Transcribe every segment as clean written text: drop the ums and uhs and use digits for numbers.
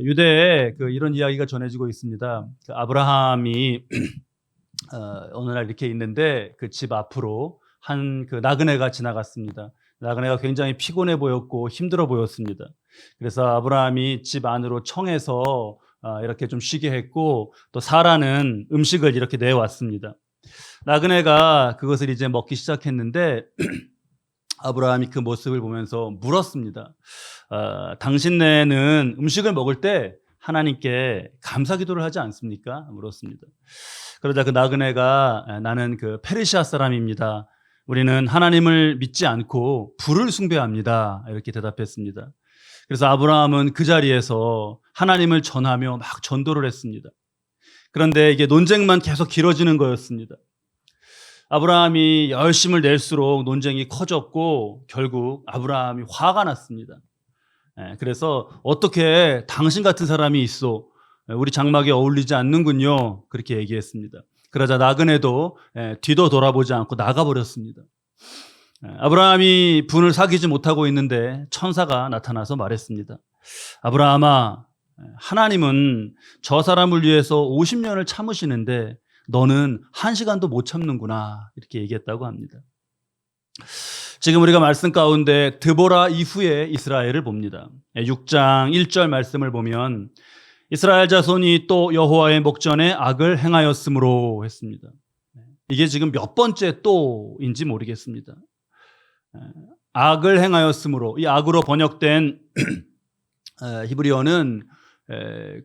유대에 이런 이야기가 전해지고 있습니다. 아브라함이 어느 날 이렇게 있는데 그 집 앞으로 한 나그네가 지나갔습니다. 나그네가 굉장히 피곤해 보였고 힘들어 보였습니다. 그래서 아브라함이 집 안으로 청해서 이렇게 좀 쉬게 했고, 또 사라는 음식을 이렇게 내왔습니다. 나그네가 그것을 이제 먹기 시작했는데 아브라함이 그 모습을 보면서 물었습니다. 당신네는 음식을 먹을 때 하나님께 감사 기도를 하지 않습니까? 물었습니다. 그러자 그 나그네가 나는 페르시아 사람입니다. 우리는 하나님을 믿지 않고 불을 숭배합니다. 이렇게 대답했습니다. 그래서 아브라함은 그 자리에서 하나님을 전하며 막 전도를 했습니다. 그런데 이게 논쟁만 계속 길어지는 거였습니다. 아브라함이 열심을 낼수록 논쟁이 커졌고 결국 아브라함이 화가 났습니다. 그래서 어떻게 당신 같은 사람이 있어, 우리 장막에 어울리지 않는군요, 그렇게 얘기했습니다. 그러자 나그네도 뒤도 돌아보지 않고 나가버렸습니다. 아브라함이 분을 사귀지 못하고 있는데 천사가 나타나서 말했습니다. 아브라함아, 하나님은 저 사람을 위해서 50년을 참으시는데 너는 1시간도 못 참는구나, 이렇게 얘기했다고 합니다. 지금 우리가 말씀 가운데 드보라 이후에 이스라엘을 봅니다. 6장 1절 말씀을 보면 이스라엘 자손이 또 여호와의 목전에 악을 행하였으므로 했습니다. 이게 지금 몇 번째 또인지 모르겠습니다. 악을 행하였으므로, 이 악으로 번역된 히브리어는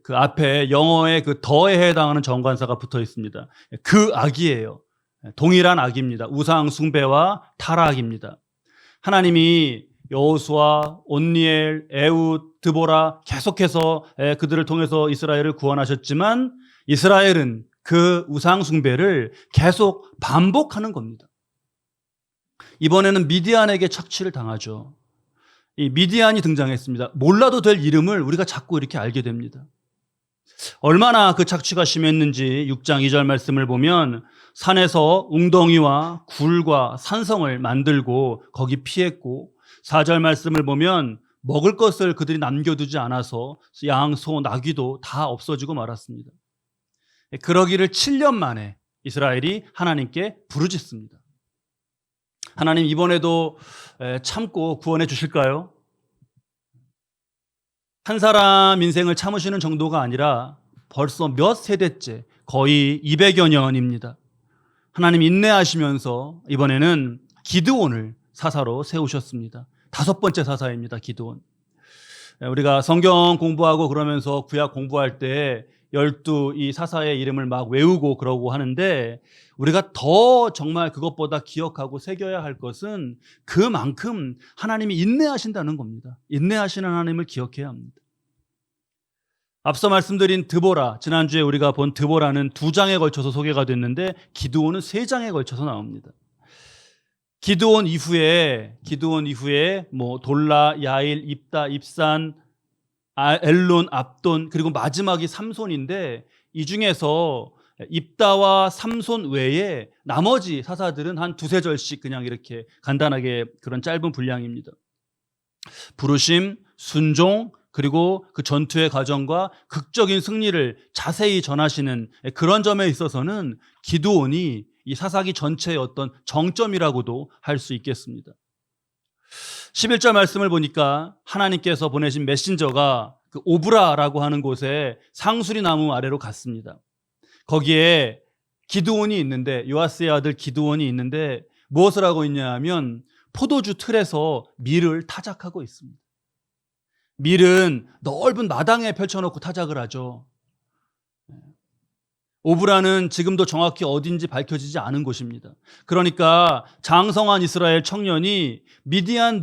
그 앞에 영어의 더에 해당하는 정관사가 붙어 있습니다. 그 악이에요. 동일한 악입니다. 우상 숭배와 타락입니다. 하나님이 여호수아, 온니엘, 에훗, 드보라 계속해서 그들을 통해서 이스라엘을 구원하셨지만 이스라엘은 그 우상 숭배를 계속 반복하는 겁니다. 이번에는 미디안에게 착취를 당하죠. 이 미디안이 등장했습니다. 몰라도 될 이름을 우리가 자꾸 이렇게 알게 됩니다. 얼마나 그 착취가 심했는지 6장 2절 말씀을 보면 산에서 웅덩이와 굴과 산성을 만들고 거기 피했고, 4절 말씀을 보면 먹을 것을 그들이 남겨두지 않아서 양, 소, 나귀도 다 없어지고 말았습니다. 그러기를 7년 만에 이스라엘이 하나님께 부르짖습니다. 하나님, 이번에도 참고 구원해 주실까요? 한 사람 인생을 참으시는 정도가 아니라 벌써 몇 세대째, 거의 200여 년입니다. 하나님 인내하시면서 이번에는 기드온을 사사로 세우셨습니다. 5번째 사사입니다. 기드온. 우리가 성경 공부하고 그러면서 구약 공부할 때 12 이 사사의 이름을 막 외우고 그러고 하는데, 우리가 더 정말 그것보다 기억하고 새겨야 할 것은 그만큼 하나님이 인내하신다는 겁니다. 인내하시는 하나님을 기억해야 합니다. 앞서 말씀드린 드보라, 지난주에 우리가 본 드보라는 2장에 걸쳐서 소개가 됐는데 기드온은 3장에 걸쳐서 나옵니다. 기드온 이후에 돌라, 야일, 입다, 입산, 엘론, 압돈, 그리고 마지막이 삼손인데, 이 중에서 입다와 삼손 외에 나머지 사사들은 한 2-3절씩 그냥 이렇게 간단하게 그런 짧은 분량입니다. 부르심, 순종, 그리고 그 전투의 과정과 극적인 승리를 자세히 전하시는 그런 점에 있어서는 기드온이 이 사사기 전체의 어떤 정점이라고도 할 수 있겠습니다. 11절 말씀을 보니까 하나님께서 보내신 메신저가 그 오브라라고 하는 곳에 상수리 나무 아래로 갔습니다. 거기에 기드온이 있는데, 요아스의 아들 기드온이 있는데 무엇을 하고 있냐 하면 포도주 틀에서 밀을 타작하고 있습니다. 밀은 넓은 마당에 펼쳐놓고 타작을 하죠. 오브라는 지금도 정확히 어딘지 밝혀지지 않은 곳입니다. 그러니까 장성한 이스라엘 청년이 미디안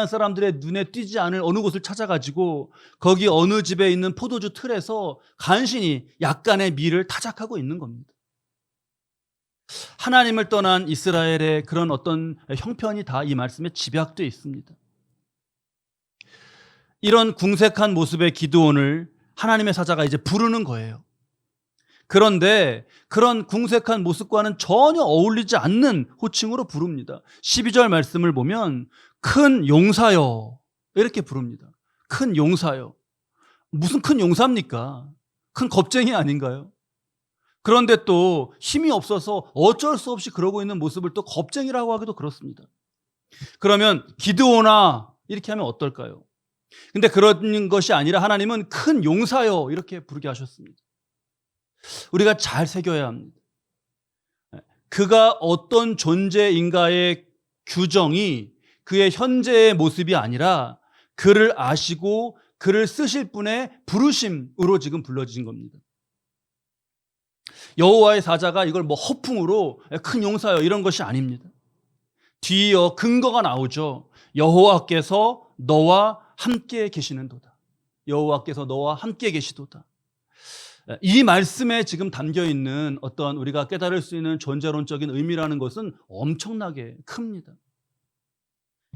사람들의 눈에 띄지 않을 어느 곳을 찾아가지고 거기 어느 집에 있는 포도주 틀에서 간신히 약간의 밀을 타작하고 있는 겁니다. 하나님을 떠난 이스라엘의 그런 어떤 형편이 다 이 말씀에 집약되어 있습니다. 이런 궁색한 모습의 기드온을 하나님의 사자가 이제 부르는 거예요. 그런데 그런 궁색한 모습과는 전혀 어울리지 않는 호칭으로 부릅니다. 12절 말씀을 보면 큰 용사여 이렇게 부릅니다. 큰 용사여. 무슨 큰 용사입니까? 큰 겁쟁이 아닌가요? 그런데 또 힘이 없어서 어쩔 수 없이 그러고 있는 모습을 또 겁쟁이라고 하기도 그렇습니다. 그러면 기드온아 이렇게 하면 어떨까요? 근데 그런 것이 아니라 하나님은 큰 용사여 이렇게 부르게 하셨습니다. 우리가 잘 새겨야 합니다. 그가 어떤 존재인가의 규정이 그의 현재의 모습이 아니라 그를 아시고 그를 쓰실 분의 부르심으로 지금 불러진 겁니다. 여호와의 사자가 이걸 뭐 허풍으로 큰 용사여 이런 것이 아닙니다. 뒤이어 근거가 나오죠. 여호와께서 너와 함께 계시는도다. 여호와께서 너와 함께 계시도다. 이 말씀에 지금 담겨 있는 어떤 우리가 깨달을 수 있는 존재론적인 의미라는 것은 엄청나게 큽니다.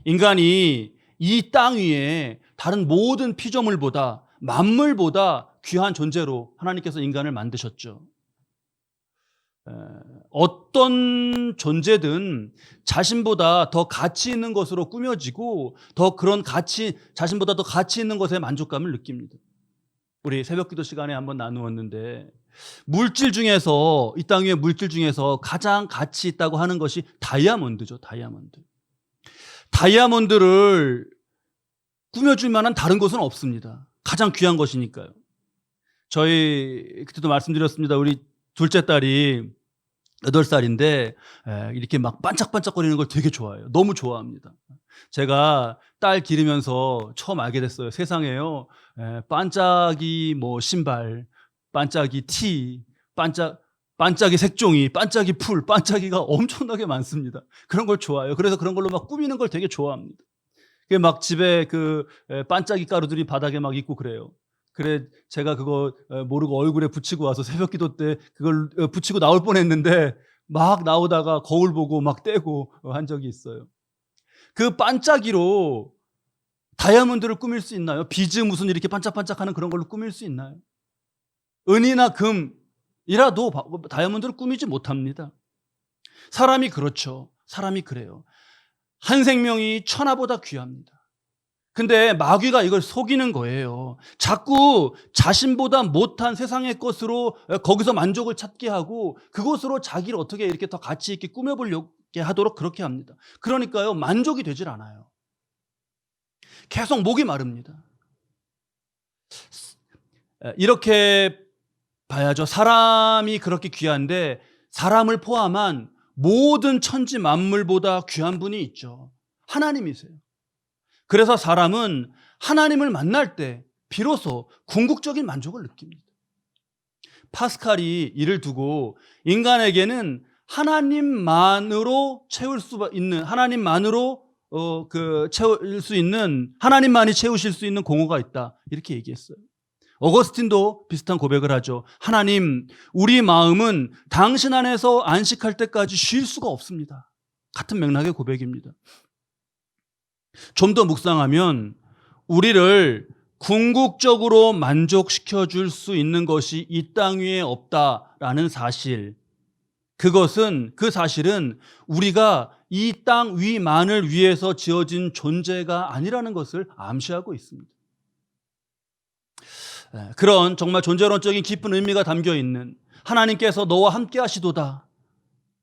인간이 이 땅 위에 다른 모든 피조물보다 만물보다 귀한 존재로 하나님께서 인간을 만드셨죠. 어떤 존재든 자신보다 더 가치 있는 것으로 꾸며지고 더 그런 가치, 자신보다 더 가치 있는 것에 만족감을 느낍니다. 우리 새벽기도 시간에 한번 나누었는데 물질 중에서 이 땅 위의 물질 중에서 가장 가치 있다고 하는 것이 다이아몬드죠. 다이아몬드를 꾸며줄 만한 다른 것은 없습니다. 가장 귀한 것이니까요. 저희 그때도 말씀드렸습니다. 우리 둘째 딸이 8살인데 이렇게 막 반짝반짝거리는 걸 되게 좋아해요. 너무 좋아합니다. 제가 딸 기르면서 처음 알게 됐어요. 세상에요. 반짝이 뭐 신발, 반짝이 티, 반짝이 색종이, 반짝이 풀, 반짝이가 엄청나게 많습니다. 그런 걸 좋아해요. 그래서 그런 걸로 막 꾸미는 걸 되게 좋아합니다. 막 집에 그 반짝이 가루들이 바닥에 막 있고 그래요. 그래 제가 그거 모르고 얼굴에 붙이고 와서 새벽기도 때 그걸 붙이고 나올 뻔했는데 막 나오다가 거울 보고 막 떼고 한 적이 있어요. 그 반짝이로 다이아몬드를 꾸밀 수 있나요? 비즈 무슨 이렇게 반짝반짝하는 그런 걸로 꾸밀 수 있나요? 은이나 금이라도 다이아몬드를 꾸미지 못합니다. 사람이 그렇죠. 사람이 그래요. 한 생명이 천하보다 귀합니다. 근데 마귀가 이걸 속이는 거예요. 자꾸 자신보다 못한 세상의 것으로 거기서 만족을 찾게 하고 그것으로 자기를 어떻게 이렇게 더 가치 있게 꾸며보려고 하도록 그렇게 합니다. 그러니까요, 만족이 되질 않아요. 계속 목이 마릅니다. 이렇게 봐야죠. 사람이 그렇게 귀한데 사람을 포함한 모든 천지 만물보다 귀한 분이 있죠. 하나님이세요. 그래서 사람은 하나님을 만날 때 비로소 궁극적인 만족을 느낍니다. 파스칼이 이를 두고 인간에게는 하나님만으로 채울 수 있는, 하나님만으로 채울 수 있는, 하나님만이 채우실 수 있는 공허가 있다. 이렇게 얘기했어요. 어거스틴도 비슷한 고백을 하죠. 하나님, 우리 마음은 당신 안에서 안식할 때까지 쉴 수가 없습니다. 같은 맥락의 고백입니다. 좀 더 묵상하면 우리를 궁극적으로 만족시켜 줄 수 있는 것이 이 땅 위에 없다라는 사실, 그 사실은 우리가 이 땅 위만을 위해서 지어진 존재가 아니라는 것을 암시하고 있습니다. 그런 정말 존재론적인 깊은 의미가 담겨 있는 하나님께서 너와 함께 하시도다,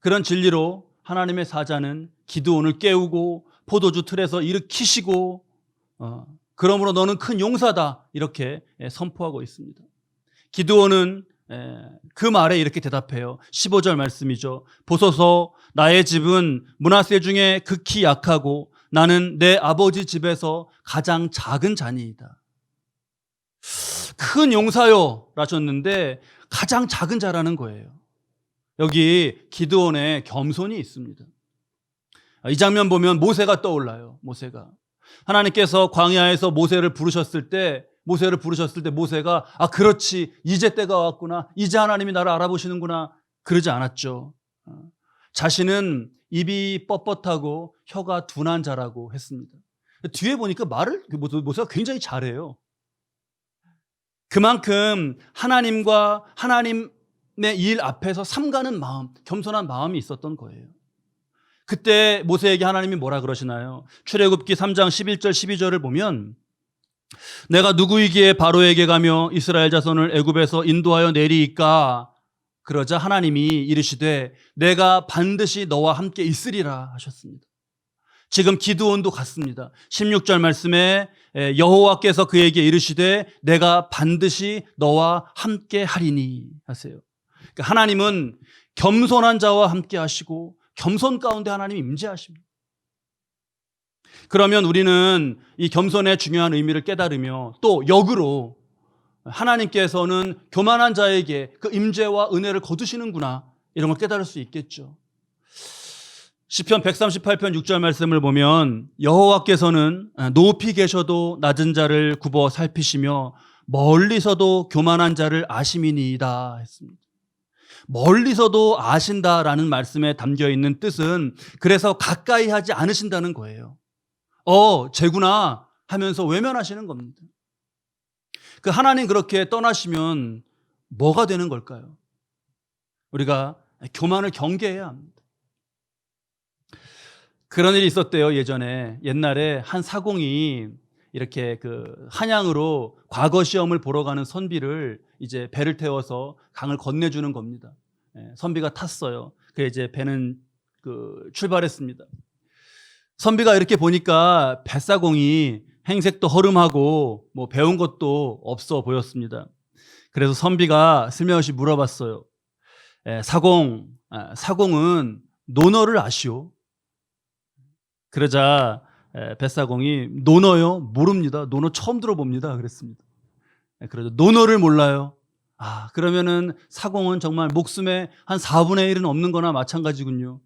그런 진리로 하나님의 사자는 기드온을 깨우고 포도주 틀에서 일으키시고 그러므로 너는 큰 용사다 이렇게 선포하고 있습니다. 기드온은 그 말에 이렇게 대답해요. 15절 말씀이죠. 보소서, 나의 집은 므낫세 중에 극히 약하고 나는 내 아버지 집에서 가장 작은 자니이다. 큰 용사요 라셨는데 가장 작은 자라는 거예요. 여기 기드온의 겸손이 있습니다. 이 장면 보면 모세가 떠올라요. 모세가 하나님께서 광야에서 모세를 부르셨을 때 모세가 그렇지, 이제 때가 왔구나, 이제 하나님이 나를 알아보시는구나 그러지 않았죠. 자신은 입이 뻣뻣하고 혀가 둔한 자라고 했습니다. 뒤에 보니까 말을 모세가 굉장히 잘해요. 그만큼 하나님과 하나님 일 앞에서 삼가는 마음, 겸손한 마음이 있었던 거예요. 그때 모세에게 하나님이 뭐라 그러시나요? 출애굽기 3장 11절 12절을 보면 내가 누구이기에 바로에게 가며 이스라엘 자손을 애굽에서 인도하여 내리이까? 그러자 하나님이 이르시되 내가 반드시 너와 함께 있으리라 하셨습니다. 지금 기드온도 같습니다. 16절 말씀에 여호와께서 그에게 이르시되 내가 반드시 너와 함께 하리니 하세요. 그러니까 하나님은 겸손한 자와 함께 하시고 겸손 가운데 하나님이 임재하십니다. 그러면 우리는 이 겸손의 중요한 의미를 깨달으며 또 역으로 하나님께서는 교만한 자에게 그 임재와 은혜를 거두시는구나 이런 걸 깨달을 수 있겠죠. 시편 138편 6절 말씀을 보면 여호와께서는 높이 계셔도 낮은 자를 굽어 살피시며 멀리서도 교만한 자를 아심이니이다 했습니다. 멀리서도 아신다라는 말씀에 담겨 있는 뜻은 그래서 가까이 하지 않으신다는 거예요. 쟤구나 하면서 외면하시는 겁니다. 그 하나님 그렇게 떠나시면 뭐가 되는 걸까요? 우리가 교만을 경계해야 합니다. 그런 일이 있었대요. 옛날에 한 사공이 이렇게 그 한양으로 과거 시험을 보러 가는 선비를 이제 배를 태워서 강을 건네주는 겁니다. 선비가 탔어요. 그래서 이제 배는 출발했습니다. 선비가 이렇게 보니까 뱃사공이 행색도 허름하고 뭐 배운 것도 없어 보였습니다. 그래서 선비가 슬며시 물어봤어요. 사공은 논어를 아시오? 그러자 뱃사공이 논어요? 모릅니다. 논어 처음 들어봅니다. 그랬습니다. 그래서 논어를 몰라요. 그러면은 사공은 정말 목숨의 한 4분의 1은 없는 거나 마찬가지군요.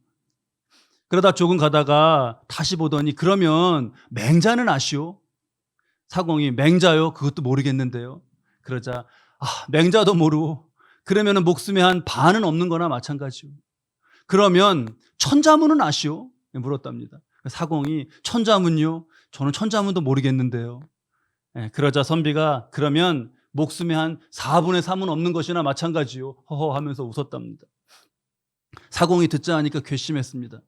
그러다 조금 가다가 다시 보더니 그러면 맹자는 아시오? 사공이 맹자요? 그것도 모르겠는데요. 그러자 맹자도 모르고 그러면은 목숨의 한 반은 없는 거나 마찬가지요. 그러면 천자문은 아시오? 물었답니다. 사공이 천자문요? 저는 천자문도 모르겠는데요. 그러자 선비가 그러면 목숨의 한 4분의 3은 없는 것이나 마찬가지요. 허허 하면서 웃었답니다. 사공이 듣자 하니까 괘씸했습니다.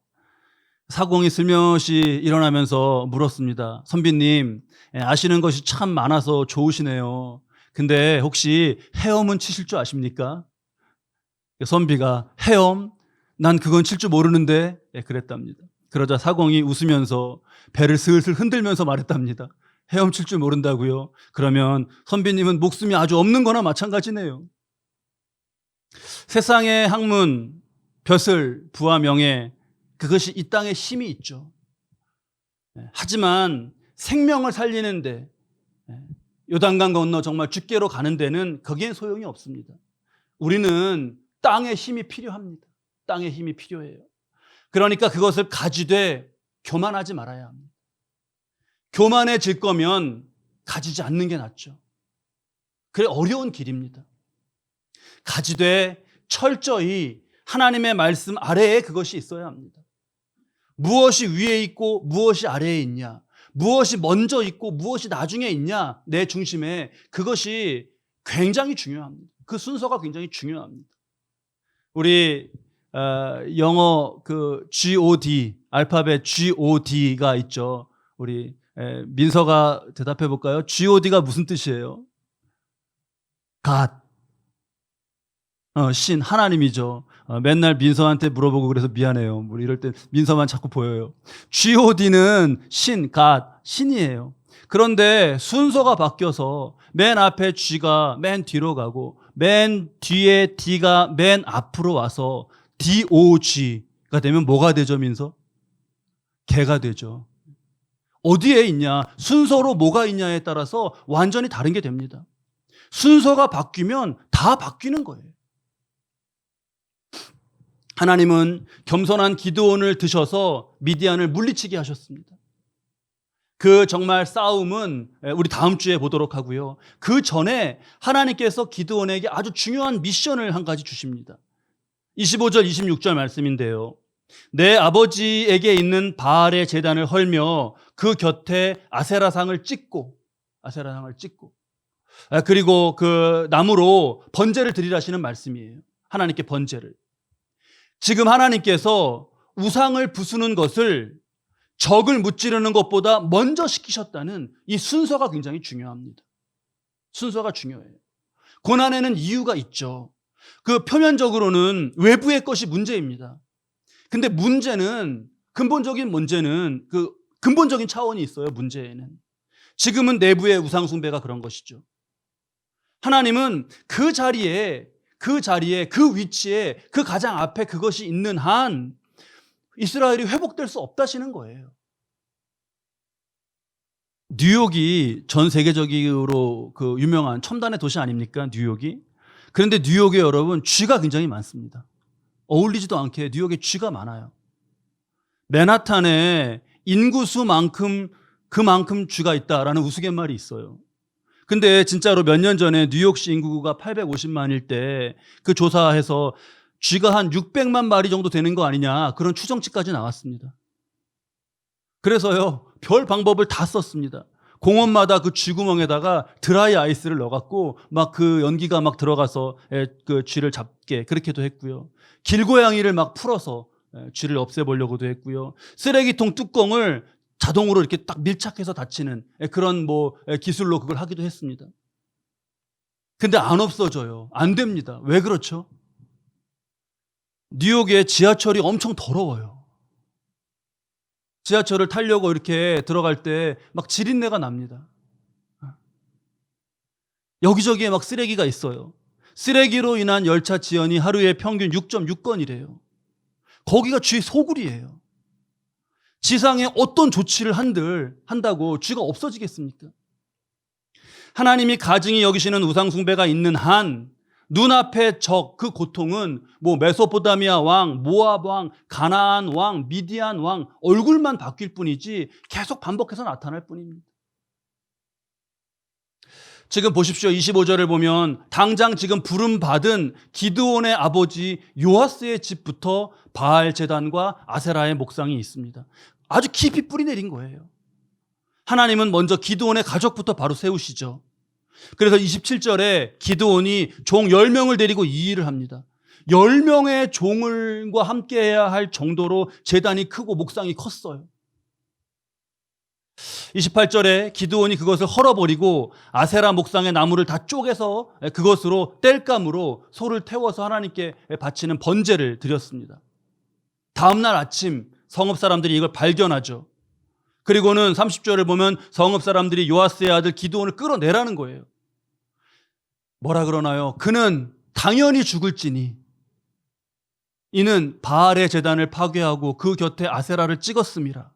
사공이 슬며시 일어나면서 물었습니다. 선비님, 아시는 것이 참 많아서 좋으시네요. 근데 혹시 헤엄은 치실 줄 아십니까? 선비가 헤엄? 난 그건 칠 줄 모르는데 그랬답니다. 그러자 사공이 웃으면서 배를 슬슬 흔들면서 말했답니다. 헤엄칠 줄 모른다고요? 그러면 선비님은 목숨이 아주 없는 거나 마찬가지네요. 세상의 학문, 벼슬, 부와 명예 그것이 이 땅에 힘이 있죠. 하지만 생명을 살리는데 요단강 건너 정말 죽게로 가는 데는 거기엔 소용이 없습니다. 우리는 땅의 힘이 필요합니다. 땅의 힘이 필요해요. 그러니까 그것을 가지되 교만하지 말아야 합니다. 교만해질 거면 가지지 않는 게 낫죠. 그래 어려운 길입니다. 가지되 철저히 하나님의 말씀 아래에 그것이 있어야 합니다. 무엇이 위에 있고 무엇이 아래에 있냐, 무엇이 먼저 있고 무엇이 나중에 있냐, 내 중심에 그것이 굉장히 중요합니다. 그 순서가 굉장히 중요합니다. 우리 영어 G-O-D 알파벳 G-O-D가 있죠. 우리 민서가 대답해 볼까요? G-O-D가 무슨 뜻이에요? God. 신, 하나님이죠. 맨날 민서한테 물어보고 그래서 미안해요. 우리 이럴 때 민서만 자꾸 보여요. G-O-D는 신, God, 신이에요. 그런데 순서가 바뀌어서 맨 앞에 G가 맨 뒤로 가고 맨 뒤에 D가 맨 앞으로 와서 D-O-G가 되면 뭐가 되죠, 민서? 개가 되죠. 어디에 있냐, 순서로 뭐가 있냐에 따라서 완전히 다른 게 됩니다. 순서가 바뀌면 다 바뀌는 거예요. 하나님은 겸손한 기드온을 드셔서 미디안을 물리치게 하셨습니다. 그 정말 싸움은 우리 다음 주에 보도록 하고요. 그 전에 하나님께서 기드온에게 아주 중요한 미션을 한 가지 주십니다. 25절 26절 말씀인데요. 내 아버지에게 있는 바알의 제단을 헐며 그 곁에 아세라상을 찍고 그리고 그 나무로 번제를 드리라시는 말씀이에요. 하나님께 번제를. 지금 하나님께서 우상을 부수는 것을 적을 무찌르는 것보다 먼저 시키셨다는 이 순서가 굉장히 중요합니다. 순서가 중요해요. 고난에는 이유가 있죠. 그 표면적으로는 외부의 것이 문제입니다. 근데 근본적인 문제는 그 근본적인 차원이 있어요, 문제에는. 지금은 내부의 우상 숭배가 그런 것이죠. 하나님은 그 자리에, 그 위치에, 그 가장 앞에 그것이 있는 한 이스라엘이 회복될 수 없다시는 거예요. 뉴욕이 전 세계적으로 그 유명한 첨단의 도시 아닙니까? 뉴욕이. 그런데 뉴욕에 여러분 쥐가 굉장히 많습니다. 어울리지도 않게 뉴욕에 쥐가 많아요. 맨하탄에 인구수만큼 그만큼 쥐가 있다라는 우스갯말이 있어요. 근데 진짜로 몇 년 전에 뉴욕시 인구가 850만일 때 그 조사해서 쥐가 한 600만 마리 정도 되는 거 아니냐 그런 추정치까지 나왔습니다. 그래서요 별 방법을 다 썼습니다. 공원마다 그 쥐구멍에다가 드라이 아이스를 넣어갖고 막 그 연기가 막 들어가서 그 쥐를 잡게 그렇게도 했고요. 길고양이를 막 풀어서 쥐를 없애보려고도 했고요. 쓰레기통 뚜껑을 자동으로 이렇게 딱 밀착해서 닫히는 그런 기술로 그걸 하기도 했습니다. 근데 안 없어져요. 안 됩니다. 왜 그렇죠? 뉴욕의 지하철이 엄청 더러워요. 지하철을 타려고 이렇게 들어갈 때 막 지린내가 납니다. 여기저기에 막 쓰레기가 있어요. 쓰레기로 인한 열차 지연이 하루에 평균 6.6건이래요. 거기가 쥐 소굴이에요. 지상에 어떤 조치를 한다고 쥐가 없어지겠습니까? 하나님이 가증히 여기시는 우상 숭배가 있는 한 눈앞의 적, 그 고통은 메소포타미아 왕, 모압 왕, 가나안 왕, 미디안 왕 얼굴만 바뀔 뿐이지 계속 반복해서 나타날 뿐입니다. 지금 보십시오. 25절을 보면 당장 지금 부름받은 기드온의 아버지 요아스의 집부터 바알 제단과 아세라의 목상이 있습니다. 아주 깊이 뿌리 내린 거예요. 하나님은 먼저 기드온의 가족부터 바로 세우시죠. 그래서 27절에 기드온이 종 10명을 데리고 이 일을 합니다. 10명의 종을과 함께 해야 할 정도로 제단이 크고 목상이 컸어요. 28절에 기드온이 그것을 헐어버리고 아세라 목상의 나무를 다 쪼개서 그것으로 땔감으로 소를 태워서 하나님께 바치는 번제를 드렸습니다. 다음 날 아침 성읍 사람들이 이걸 발견하죠. 그리고는 30절을 보면 성읍 사람들이 요아스의 아들 기드온을 끌어내라는 거예요. 뭐라 그러나요? 그는 당연히 죽을지니 이는 바알의 제단을 파괴하고 그 곁에 아세라를 찍었음이라.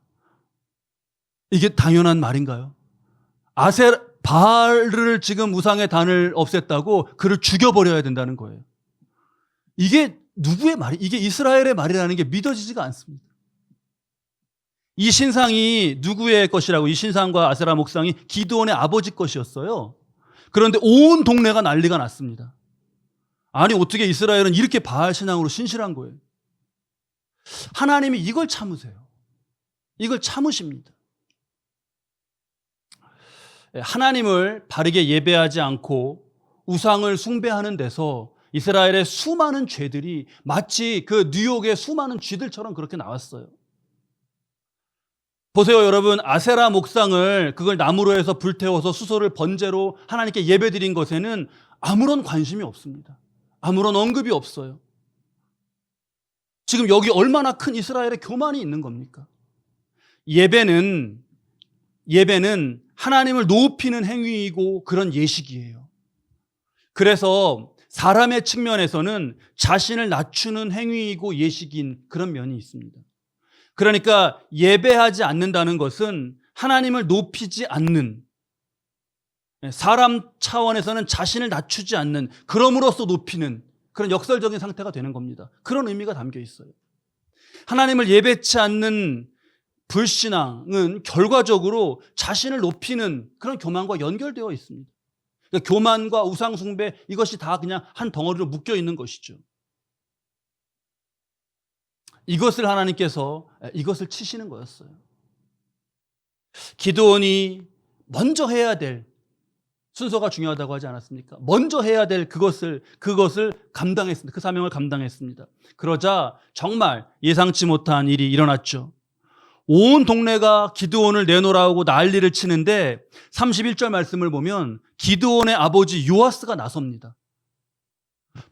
이게 당연한 말인가요? 바알을 지금 우상의 단을 없앴다고 그를 죽여버려야 된다는 거예요. 이게 누구의 말이? 이게 이스라엘의 말이라는 게 믿어지지가 않습니다. 이 신상이 누구의 것이라고? 이 신상과 아세라 목상이 기드온의 아버지 것이었어요. 그런데 온 동네가 난리가 났습니다. 아니 어떻게 이스라엘은 이렇게 바알 신앙으로 신실한 거예요? 하나님이 이걸 참으세요. 이걸 참으십니다. 하나님을 바르게 예배하지 않고 우상을 숭배하는 데서 이스라엘의 수많은 죄들이 마치 그 뉴욕의 수많은 쥐들처럼 그렇게 나왔어요. 보세요 여러분, 아세라 목상을 그걸 나무로 해서 불태워서 수소를 번제로 하나님께 예배드린 것에는 아무런 관심이 없습니다. 아무런 언급이 없어요. 지금 여기 얼마나 큰 이스라엘의 교만이 있는 겁니까? 예배는 하나님을 높이는 행위이고 그런 예식이에요. 그래서 사람의 측면에서는 자신을 낮추는 행위이고 예식인 그런 면이 있습니다. 그러니까 예배하지 않는다는 것은 하나님을 높이지 않는, 사람 차원에서는 자신을 낮추지 않는, 그럼으로써 높이는 그런 역설적인 상태가 되는 겁니다. 그런 의미가 담겨 있어요. 하나님을 예배치 않는 불신앙은 결과적으로 자신을 높이는 그런 교만과 연결되어 있습니다. 그러니까 교만과 우상숭배, 이것이 다 그냥 한 덩어리로 묶여 있는 것이죠. 이것을 하나님께서 이것을 치시는 거였어요. 기드온이 먼저 해야 될 순서가 중요하다고 하지 않았습니까? 먼저 해야 될 그것을 감당했습니다. 그 사명을 감당했습니다. 그러자 정말 예상치 못한 일이 일어났죠. 온 동네가 기드온을 내놓으라고 난리를 치는데 31절 말씀을 보면 기드온의 아버지 요아스가 나섭니다.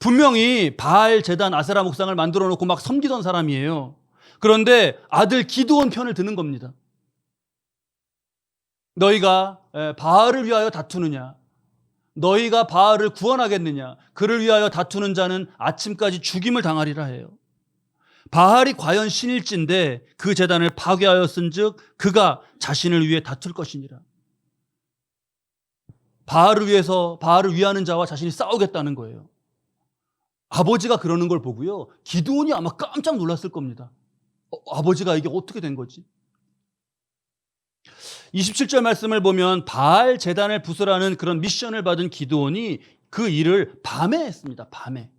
분명히 바알 제단 아세라 목상을 만들어 놓고 막 섬기던 사람이에요. 그런데 아들 기드온 편을 드는 겁니다. 너희가 바알을 위하여 다투느냐? 너희가 바알을 구원하겠느냐? 그를 위하여 다투는 자는 아침까지 죽임을 당하리라 해요. 바알이 과연 신일진데 그 제단을 파괴하였은즉 그가 자신을 위해 다툴 것이니라. 바알을 위하는 자와 자신이 싸우겠다는 거예요. 아버지가 그러는 걸 보고요, 기드온이 아마 깜짝 놀랐을 겁니다. 아버지가 이게 어떻게 된 거지? 27절 말씀을 보면 바알 제단을 부수라는 그런 미션을 받은 기드온이 그 일을 밤에 했습니다. 밤에.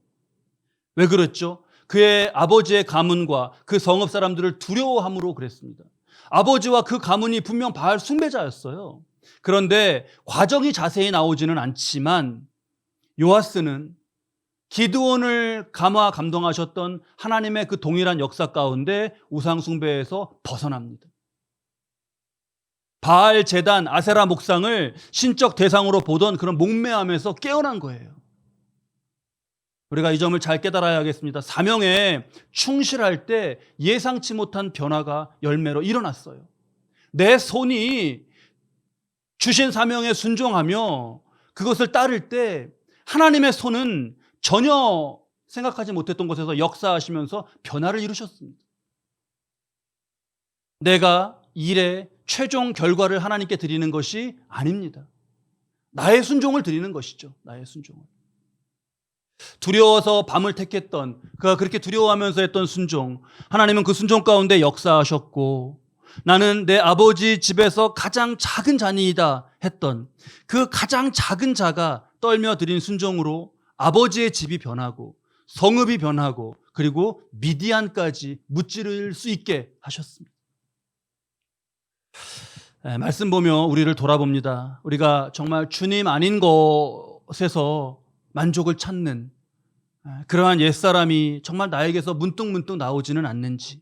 왜 그랬죠? 그의 아버지의 가문과 그 성읍 사람들을 두려워함으로 그랬습니다. 아버지와 그 가문이 분명 바알 숭배자였어요. 그런데 과정이 자세히 나오지는 않지만 요아스는 기드온을 감동하셨던 하나님의 그 동일한 역사 가운데 우상 숭배에서 벗어납니다. 바알 제단 아세라 목상을 신적 대상으로 보던 그런 목매함에서 깨어난 거예요. 우리가 이 점을 잘 깨달아야 하겠습니다. 사명에 충실할 때 예상치 못한 변화가 열매로 일어났어요. 내 손이 주신 사명에 순종하며 그것을 따를 때 하나님의 손은 전혀 생각하지 못했던 곳에서 역사하시면서 변화를 이루셨습니다. 내가 일의 최종 결과를 하나님께 드리는 것이 아닙니다. 나의 순종을 드리는 것이죠. 나의 순종을. 두려워서 밤을 택했던, 그가 그렇게 두려워하면서 했던 순종, 하나님은 그 순종 가운데 역사하셨고, 나는 내 아버지 집에서 가장 작은 자니이다 했던 그 가장 작은 자가 떨며 드린 순종으로 아버지의 집이 변하고 성읍이 변하고 그리고 미디안까지 무찌를 수 있게 하셨습니다. 말씀 보며 우리를 돌아봅니다. 우리가 정말 주님 아닌 것에서 만족을 찾는 그러한 옛사람이 정말 나에게서 문득문득 나오지는 않는지,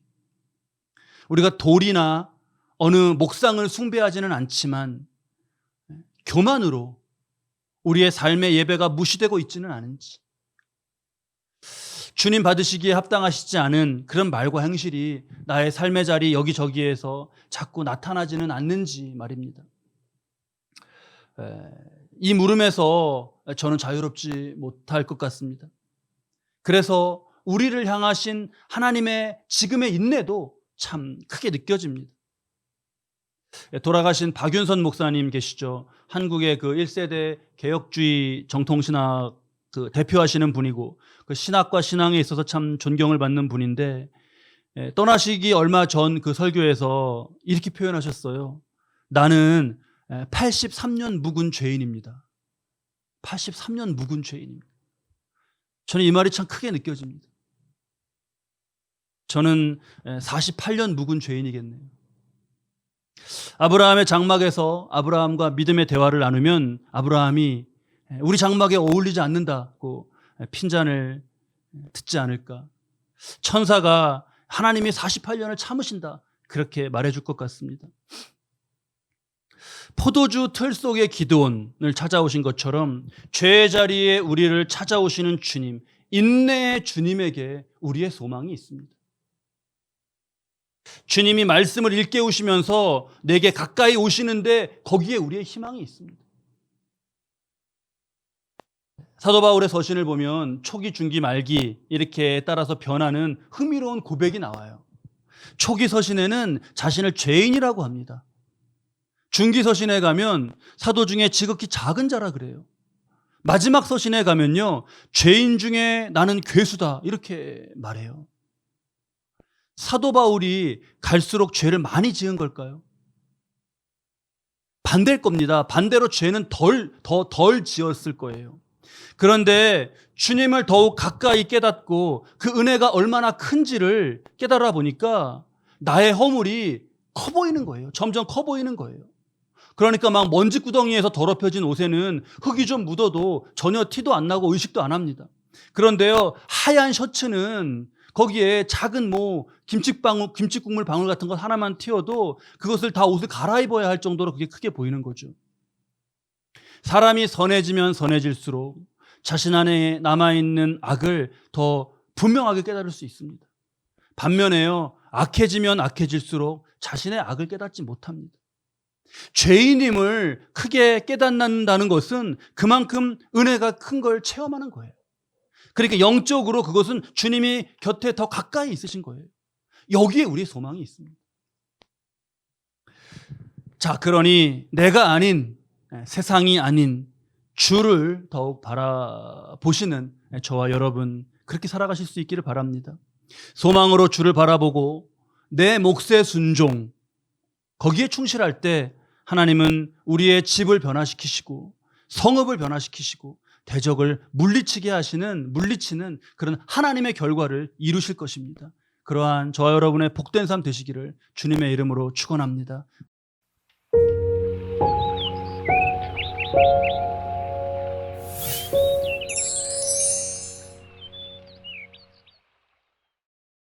우리가 돌이나 어느 목상을 숭배하지는 않지만 교만으로 우리의 삶의 예배가 무시되고 있지는 않은지, 주님 받으시기에 합당하시지 않은 그런 말과 행실이 나의 삶의 자리 여기저기에서 자꾸 나타나지는 않는지 말입니다. 이 물음에서 저는 자유롭지 못할 것 같습니다. 그래서 우리를 향하신 하나님의 지금의 인내도 참 크게 느껴집니다. 돌아가신 박윤선 목사님 계시죠. 한국의 그 1세대 개혁주의 정통신학 그 대표하시는 분이고 그 신학과 신앙에 있어서 참 존경을 받는 분인데, 떠나시기 얼마 전 그 설교에서 이렇게 표현하셨어요. 나는 83년 묵은 죄인입니다. 83년 묵은 죄인입니다. 저는 이 말이 참 크게 느껴집니다. 저는 48년 묵은 죄인이겠네요. 아브라함의 장막에서 아브라함과 믿음의 대화를 나누면 아브라함이 우리 장막에 어울리지 않는다고 핀잔을 듣지 않을까. 천사가 하나님이 48년을 참으신다 그렇게 말해줄 것 같습니다. 포도주 틀 속의 기드온을 찾아오신 것처럼 죄의 자리에 우리를 찾아오시는 주님, 인내의 주님에게 우리의 소망이 있습니다. 주님이 말씀을 일깨우시면서 내게 가까이 오시는데 거기에 우리의 희망이 있습니다. 사도 바울의 서신을 보면 초기, 중기, 말기 이렇게 따라서 변하는 흥미로운 고백이 나와요. 초기 서신에는 자신을 죄인이라고 합니다. 중기 서신에 가면 사도 중에 지극히 작은 자라 그래요. 마지막 서신에 가면요, 죄인 중에 나는 괴수다 이렇게 말해요. 사도 바울이 갈수록 죄를 많이 지은 걸까요? 반대일 겁니다. 반대로 죄는 덜 지었을 거예요. 그런데 주님을 더욱 가까이 깨닫고 그 은혜가 얼마나 큰지를 깨달아 보니까 나의 허물이 커 보이는 거예요. 점점 커 보이는 거예요. 그러니까 막 먼지 구덩이에서 더럽혀진 옷에는 흙이 좀 묻어도 전혀 티도 안 나고 의식도 안 합니다. 그런데요, 하얀 셔츠는 거기에 작은 뭐 김치국물 방울 같은 것 하나만 튀어도 그것을 다 옷을 갈아입어야 할 정도로 그게 크게 보이는 거죠. 사람이 선해지면 선해질수록 자신 안에 남아있는 악을 더 분명하게 깨달을 수 있습니다. 반면에요, 악해지면 악해질수록 자신의 악을 깨닫지 못합니다. 죄인임을 크게 깨닫는다는 것은 그만큼 은혜가 큰 걸 체험하는 거예요. 그러니까 영적으로 그것은 주님이 곁에 더 가까이 있으신 거예요. 여기에 우리의 소망이 있습니다. 자, 그러니 내가 아닌, 세상이 아닌 주를 더욱 바라보시는 저와 여러분, 그렇게 살아가실 수 있기를 바랍니다. 소망으로 주를 바라보고 내 몫의 순종, 거기에 충실할 때 하나님은 우리의 집을 변화시키시고 성읍을 변화시키시고 대적을 물리치는 그런 하나님의 결과를 이루실 것입니다. 그러한 저와 여러분의 복된 삶 되시기를 주님의 이름으로 축원합니다.